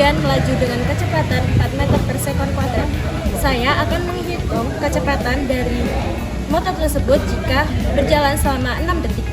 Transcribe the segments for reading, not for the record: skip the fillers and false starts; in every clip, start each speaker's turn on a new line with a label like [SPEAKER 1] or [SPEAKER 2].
[SPEAKER 1] dan melaju dengan kecepatan 4 meter per sekon kuadrat. Saya akan menghitung kecepatan dari motor tersebut jika berjalan selama 6 detik.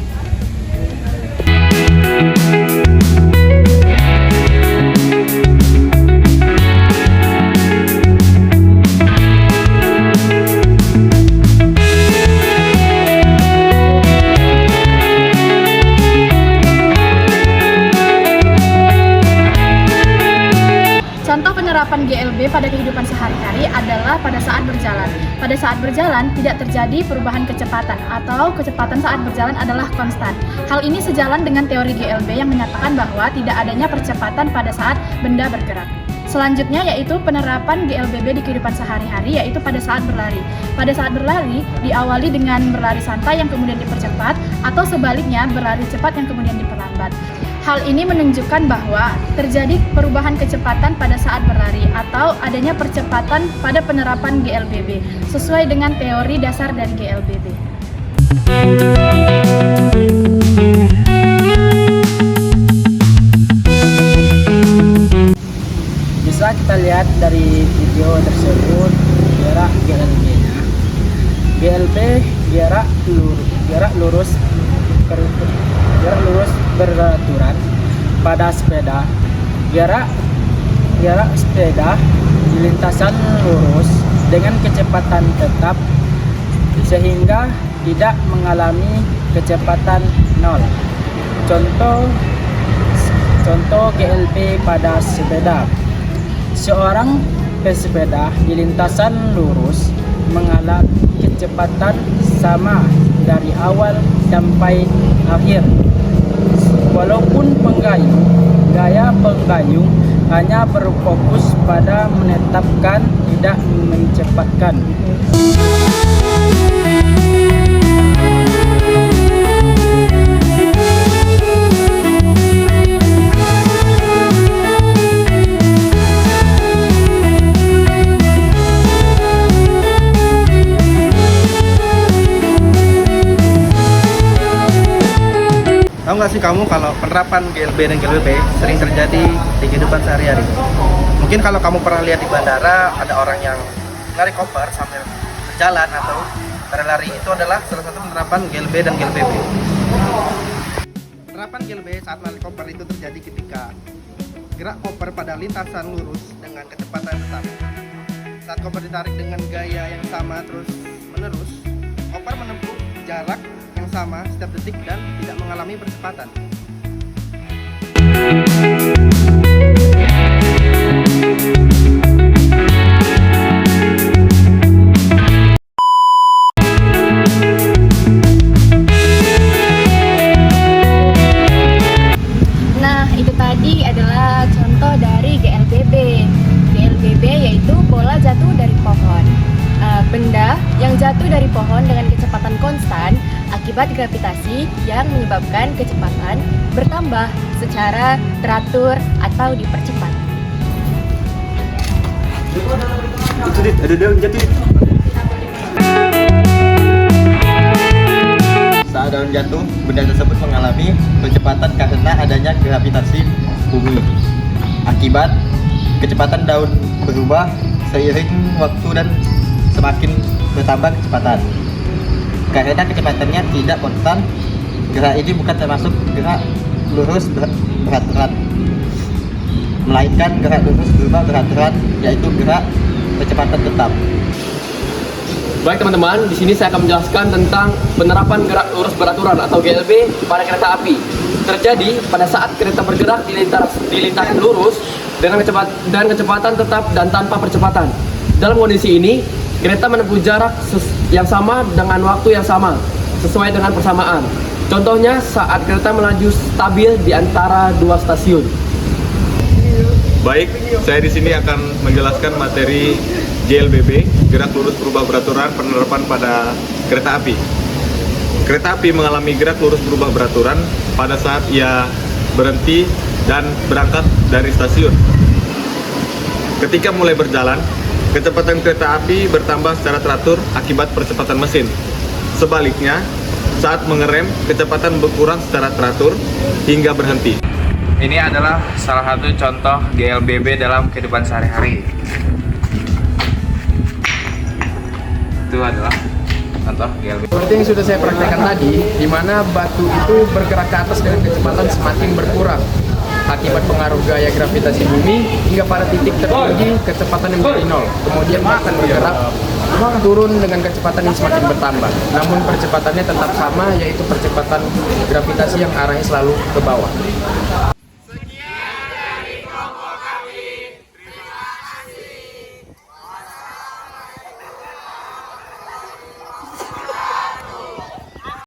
[SPEAKER 2] Contoh penerapan GLB pada kehidupan sehari-hari adalah pada saat berjalan. Pada saat berjalan tidak terjadi perubahan kecepatan atau kecepatan saat berjalan adalah konstan. Hal ini sejalan dengan teori GLB yang menyatakan bahwa tidak adanya percepatan pada saat benda bergerak. Selanjutnya yaitu penerapan GLBB di kehidupan sehari-hari, yaitu pada saat berlari. Pada saat berlari diawali dengan berlari santai yang kemudian dipercepat, atau sebaliknya berlari cepat yang kemudian diperlambat. Hal ini menunjukkan bahwa terjadi perubahan kecepatan pada saat berlari atau adanya percepatan pada penerapan GLBB sesuai dengan teori dasar dari GLBB.
[SPEAKER 3] Bisa kita lihat dari video tersebut gerak GLB-nya. GLB gerak lurus beraturan pada sepeda. Gerak sepeda di lintasan lurus dengan kecepatan tetap sehingga tidak mengalami kecepatan nol. Contoh GLB pada sepeda. Seorang pesepeda di lintasan lurus mengalami kecepatan sama dari awal sampai akhir. Walaupun gaya penggayung hanya berfokus pada menetapkan, tidak mencepatkan.
[SPEAKER 4] Tahu nggak sih kamu kalau penerapan GLB dan GLBB sering terjadi di kehidupan sehari-hari? Mungkin kalau kamu pernah lihat di bandara ada orang yang narik koper sambil berjalan atau berlari, itu adalah salah satu penerapan GLB dan GLBB. Penerapan GLB saat narik koper itu terjadi ketika gerak koper pada lintasan lurus dengan kecepatan tetap. Saat koper ditarik dengan gaya yang sama terus menerus, koper menempuh jarak yang sama setiap detik dan tidak mengalami percepatan.
[SPEAKER 1] Nah, itu tadi adalah contoh dari GLBB. GLBB yaitu bola jatuh dari pohon. Benda yang jatuh dari pohon dengan kecepatan konstan akibat gravitasi yang menyebabkan kecepatan bertambah secara teratur atau dipercepat.
[SPEAKER 4] Saat daun jatuh, benda tersebut mengalami percepatan karena adanya gravitasi bumi. Akibat kecepatan daun berubah seiring waktu dan semakin bertambah kecepatan. Karena kecepatannya tidak konstan, gerak ini bukan termasuk gerak lurus beraturan, melainkan gerak lurus berubah beraturan, yaitu gerak kecepatan tetap.
[SPEAKER 5] Baik teman-teman, di sini saya akan menjelaskan tentang penerapan gerak lurus beraturan atau GLB pada kereta api. Terjadi pada saat kereta bergerak di lintasan lurus dengan kecepatan tetap dan tanpa percepatan. Dalam kondisi ini, kereta menempuh jarak yang sama dengan waktu yang sama, sesuai dengan persamaan. Contohnya saat kereta melaju stabil di antara dua stasiun.
[SPEAKER 6] Baik, saya di sini akan menjelaskan materi GLBB, gerak lurus berubah beraturan, penerapan pada kereta api. Kereta api mengalami gerak lurus berubah beraturan pada saat ia berhenti dan berangkat dari stasiun. Ketika mulai berjalan, kecepatan kereta api bertambah secara teratur akibat percepatan mesin. Sebaliknya, saat mengerem, kecepatan berkurang secara teratur hingga berhenti.
[SPEAKER 7] Ini adalah salah satu contoh GLBB dalam kehidupan sehari-hari. Itu adalah contoh GLBB.
[SPEAKER 5] Seperti yang sudah saya praktekkan tadi, di mana batu itu bergerak ke atas dengan kecepatan semakin berkurang akibat pengaruh gaya gravitasi bumi hingga pada titik tertinggi kecepatan yang menjadi 0. Kemudian akan bergerak turun dengan kecepatan yang semakin bertambah. Namun percepatannya tetap sama, yaitu percepatan gravitasi yang arahnya selalu ke bawah.